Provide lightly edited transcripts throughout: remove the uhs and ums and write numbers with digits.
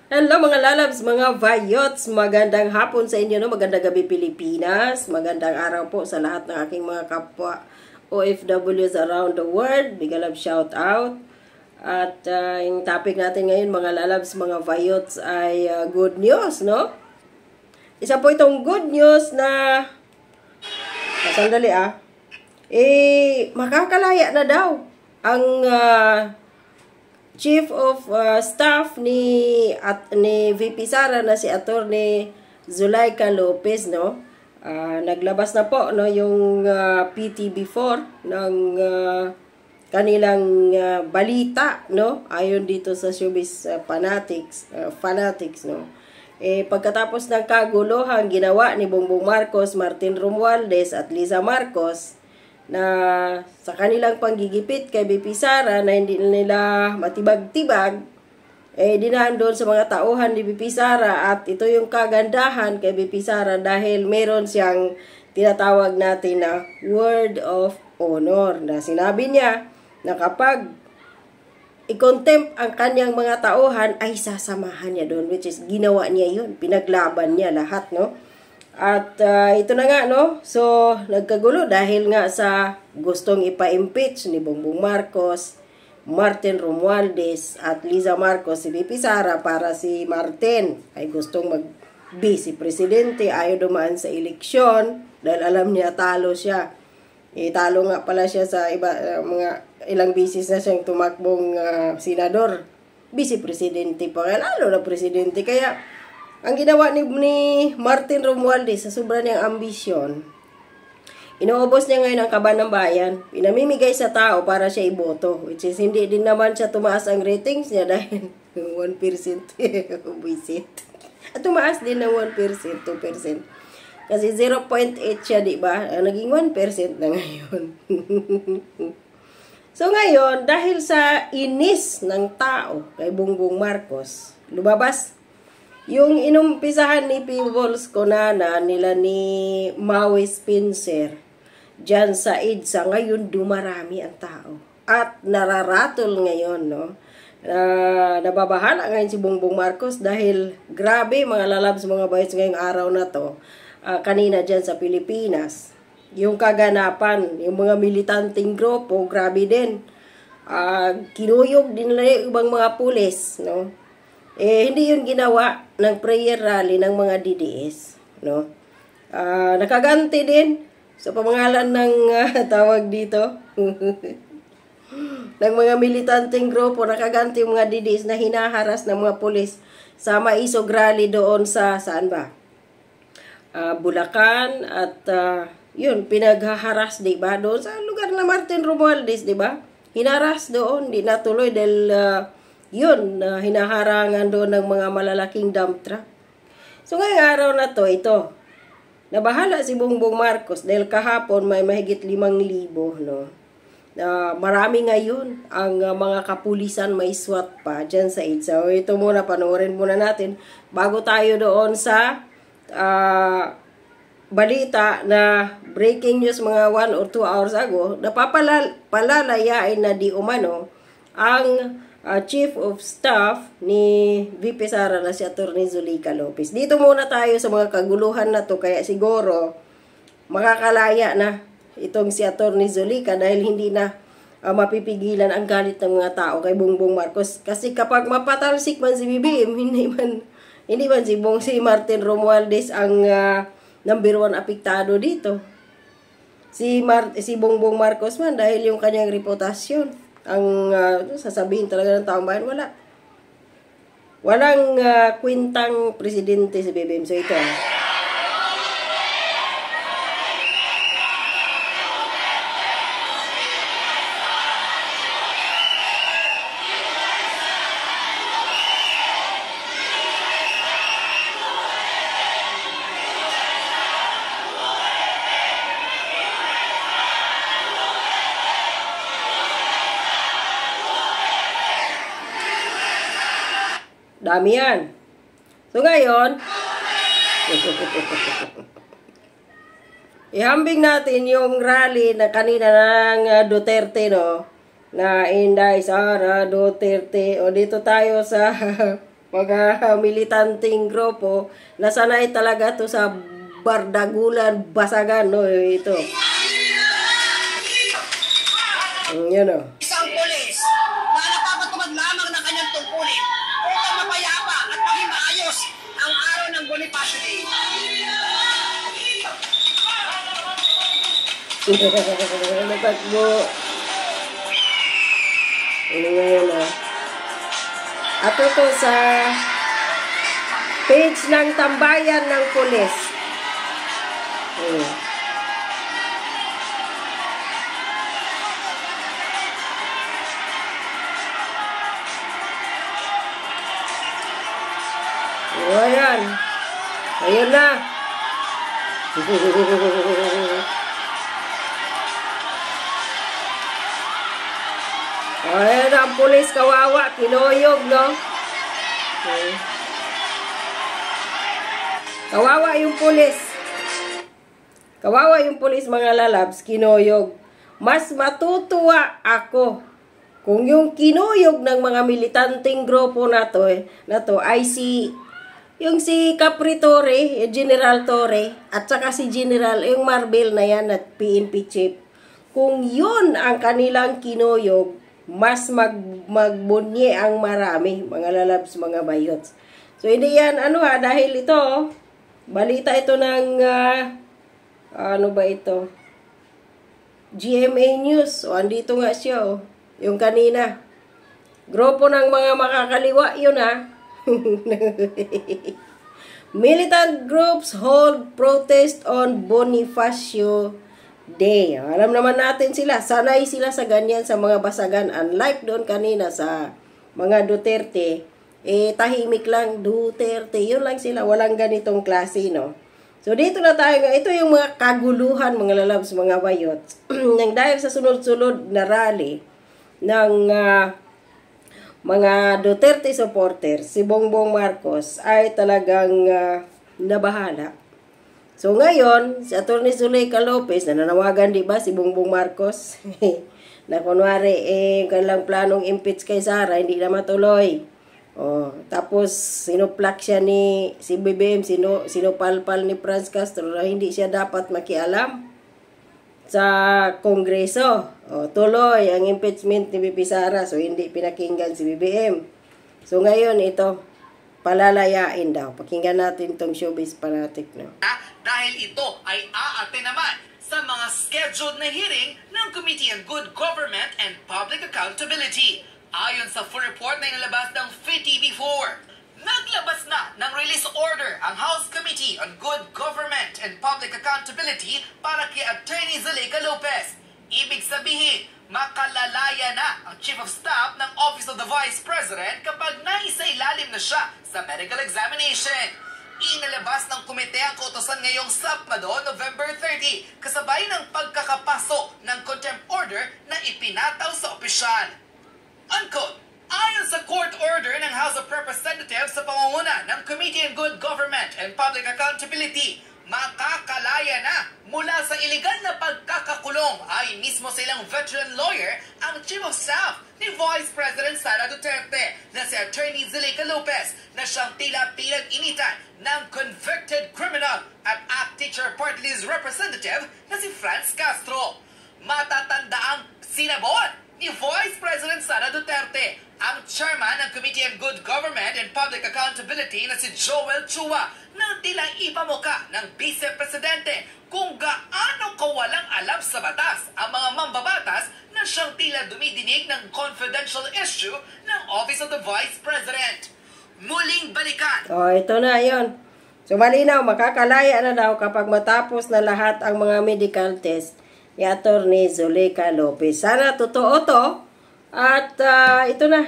Hello mga lalabs, mga vayots, magandang hapon sa inyo, no? Magandang gabi Pilipinas, magandang araw po sa lahat ng aking mga kapwa OFWs around the world. Big love shout out. At yung topic natin ngayon mga lalabs, mga vayots ay good news, no? Isa po itong good news na sandali makakalaya na daw ang Chief of Staff ni VP Sara na si Attorney Zulaika Lopez, no? Naglabas na po no yung PTB4 ng kanilang balita, no? Ayon dito sa Showbiz Fanatics, no? Pagkatapos ng kaguluhan ginawa ni Bongbong Marcos, Martin Romualdez at Liza Marcos na sa kanilang panggigipit kay VP Sara na hindi nila matibag-tibag, dinahan doon sa mga tauhan ni VP Sara. At ito yung kagandahan kay VP Sara dahil meron siyang tinatawag natin na word of honor, na sinabi niya na kapag i-contempt ang kanyang mga tauhan ay sasamahan niya doon, which is ginawa niya yun, pinaglaban niya lahat, no? At ito na nga, no? So, nagkagulo dahil nga sa gustong ipa-impeach ni Bongbong Marcos, Martin Romualdez at Liza Marcos si VP Sara para si Martin ay gustong mag-vice presidente, ayaw dumaan sa eleksyon dahil alam niya talo siya. Talo nga pala siya sa mga ilang bisis na siyang tumakbong senador. Vice presidente pa, lalo na presidente. Kaya ang ginawa ni Martin Romualdez sa sobra niyang ambisyon, inuubos niya ngayon ang kaban ng bayan, pinamimigay sa tao para siya iboto, which is hindi din naman siya tumaas ang ratings niya dahil 1% visit. At tumaas din ng 1%, 2%. Kasi 0.8 siya, di ba? Naging 1% na ngayon. So ngayon, dahil sa inis ng tao kay Bongbong Marcos, lumabas yung inumpisahan ni Peoples Konana nila ni Maui Spencer dyan sa EDSA, ngayon dumarami ang tao. At nararatol ngayon, no? Nababahala ngayon si Bongbong Marcos dahil grabe mga lalabs, mga boys ngayong araw na to. Kanina dyan sa Pilipinas, yung kaganapan, yung mga militanteng grupo, grabe din. Kinuyog din nila yung ibang mga pulis, no? Hindi yun ginawa ng prayer rally ng mga DDS, no? Nakaganti din sa pamangalan ng tawag dito ng mga militanteng grupo, nakaganti yung mga DDS na hinaharas ng mga pulis sa maisog rally doon sa saan ba? Bulacan. At yun, pinaghaharas, di ba? Doon sa lugar na Martin Romualdez, di ba? Hinaras doon, di natuloy dahil yun, hinaharangan doon ng mga malalaking dump truck. So ngayong araw na to, ito, nabahala si Bongbong Marcos dahil kahapon may mahigit 5,000, no? Marami ngayon ang mga kapulisan, may SWAT pa dyan sa EDSA. So ito muna, panoorin muna natin bago tayo doon sa balita na breaking news mga 1 or 2 hours ago, napapalalayain na di umano ang Chief of Staff ni VP Sara na si Attorney Zulaika Lopez. Dito muna tayo sa mga kaguluhan na to, kaya siguro makakalaya na itong si Attorney Zulaika dahil hindi na mapipigilan ang galit ng mga tao kay Bongbong Marcos. Kasi kapag mapatalsik man si BBM, hindi man si Martin Romualdez ang number 1 apektado dito. Si Bongbong Marcos man dahil yung kanyang reputasyon. Ang sasabihin talaga ng taong bayan, walang kwintang presidente si BBM. So ito dami yan. So ngayon, ihambing natin yung rally na kanina ng Duterte, no? Na Inday Sara Duterte. O dito tayo sa mga militanteng grupo, nasanay talaga to sa bardagulan, basagan, no, ito. Yun, no. Isang pulis na napapatupad lamang ng kanyang tungkulin upang mapayapa at maging maayos ang araw ng Bonifacio Day. Natakbo. Ano ngayon, ah? At ito sa page ng tambayan ng pulis. Ayan. Ayun na. Ayan ang pulis, kawawa. Kinoyog, no? Kawawa yung pulis. Kawawa yung pulis, mga lalabs. Kinoyog. Mas matutuwa ako kung yung kinoyog ng mga militanteng grupo na to ay yung si Capri Torre, General Torre, at saka si General, yung Marvel na yan at PNP chief. Kung yun ang kanilang kinoyog, mas magbunye ang marami, mga lalabs, mga bayots. So, hindi yan, dahil ito, balita ito ng, ano ba ito? GMA News. O, andito nga siya, yung kanina. Grupo ng mga makakaliwa, yun, Militant groups hold protest on Bonifacio Day. Alam naman natin sila, sanay sila sa ganyan sa mga basagan. Unlike doon kanina sa mga Duterte, tahimik lang, Duterte, yun lang sila, walang ganitong klase, no? So dito na tayo, ito yung mga kaguluhan, mga lalabs, mga bayot, nang dahil sa sunod-sunod na rally ng mga Duterte supporters, si Bongbong Marcos ay talagang nabahala. So ngayon, si Atty. Zuleika Lopez, nananawagan di ba si Bongbong Marcos, na kunwari kanilang planong impeach kay Sara, hindi na matuloy. Tapos sinuplak siya si BBM, sinupalpal ni Franz Castro na hindi siya dapat makialam sa Kongreso. Tuloy ang impeachment ni BP Sara, so hindi pinakinggan si BBM. So ngayon ito, palalayain daw. Pakinggan natin itong showbiz fanatic, no? Dahil ito ay aate naman sa mga scheduled na hearing ng Committee on Good Government and Public Accountability. Ayon sa full report na inilabas ng FITV4, naglabas na ng release order ang House Committee on Good Government and Public Accountability para kay Atty. Zuleika Lopez. Ibig sabihin, makalalaya na ang Chief of Staff ng Office of the Vice President kapag naisailalim na siya sa medical examination. Inilabas ng komite ang kautosan ngayong Sabado, November 30, kasabay ng pagkakapaso ng contempt order na ipinataw sa opisyal. Unquote, ayon sa court order ng House of Representatives sa pamumuno ng Committee on Good Government and Public Accountability, makakalaya na mula sa iligal na pagkakakulong ay mismo silang veteran lawyer ang Chief of Staff ni Vice President Sara Duterte na si Atty. Zuleika Lopez na siyang tila pinag-initan ng convicted criminal at ACT Teacher Party List representative na si Franz Castro. Matatandaang sinabot ni Vice President Sara Duterte ang chairman ng Committee on Good Government and Public Accountability na si Joel Chua na tila ipamuka ng Vice Presidente kung gaano kawalang alam sa batas ang mga mambabatas na siyang tila dumidinig ng confidential issue ng Office of the Vice President. Muling balikan. Ito na yon. So malinaw, makakalaya na daw kapag matapos na lahat ang mga medical test ni Atty. Zuleika Lopez. Sana totoo to. At ito na.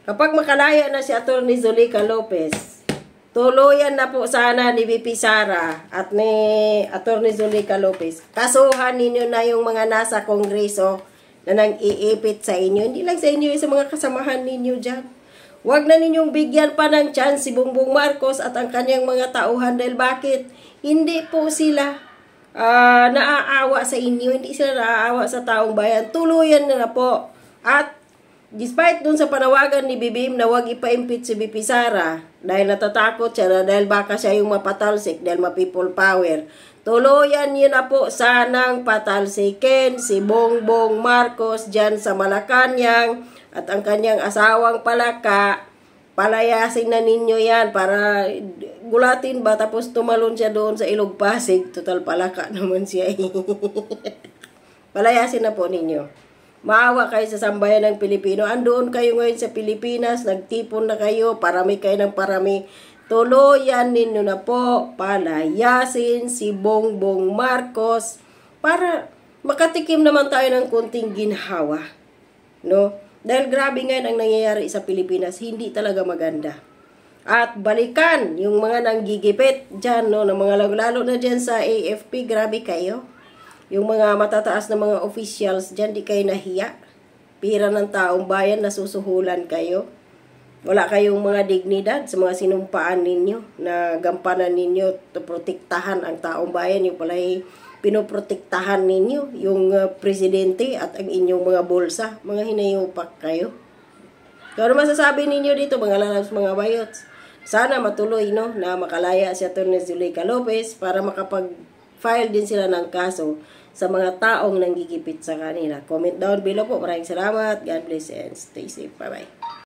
Kapag makalaya na si Atty. Zuleika Lopez, tuluyan na po sana ni VP Sara at ni Atty. Zuleika Lopez. Kasuhan ninyo na yung mga nasa Kongreso na nang iipit sa inyo. Hindi lang sa inyo, sa mga kasamahan ninyo dyan. Huwag na ninyong bigyan pa ng chance si Bongbong Marcos at ang kanyang mga tauhan. Dahil bakit? Hindi po sila naaawa sa inyo, hindi sila naaawa sa taong bayan. Tuluyan na po. At despite dun sa panawagan ni BBM na wag ipa-impeach si VP Sara dahil natatakot siya na dahil baka siya yung mapatalsik dahil ma-people power, tuluyan niyo na po sanang patalsikin si Bongbong Marcos dyan sa Malacanang at ang kanyang asawang Palaka. Palayasin na ninyo yan para gulatin ba tapos tumalon siya doon sa Ilog Pasig. Total Palaka naman siya. Palayasin na po ninyo. Maawa kayo sa sambayan ng Pilipino. Andoon kayo ngayon sa Pilipinas, nagtipon na kayo, parami kayo ng parami. Tuluyan ninyo na po, palayasin si Bongbong Marcos para makatikim naman tayo ng kunting ginhawa. No? Dahil grabe ngayon ang nangyayari sa Pilipinas, hindi talaga maganda. At balikan yung mga nanggigipit dyan, no, ng mga lalo na dyan sa AFP, grabe kayo. Yung mga matataas na mga officials dyan, di kayo nahiya. Pira ng taong bayan, nasusuhulan kayo. Wala kayong mga dignidad sa mga sinumpaan ninyo na gampanan ninyo to protektahan ang taong bayan. Yung pala'y pinoprotektahan ninyo yung presidente at ang inyong mga bulsa. Mga hinayupak kayo. Kung ano masasabi ninyo dito, mga lalabs, mga bayots? Sana matuloy, no, na makalaya si Atty. Zuleika Lopez para makapag-file din sila ng kaso sa mga taong nanggigipit sa kanila. Comment down below po. Maraming salamat. God bless and stay safe. Bye-bye.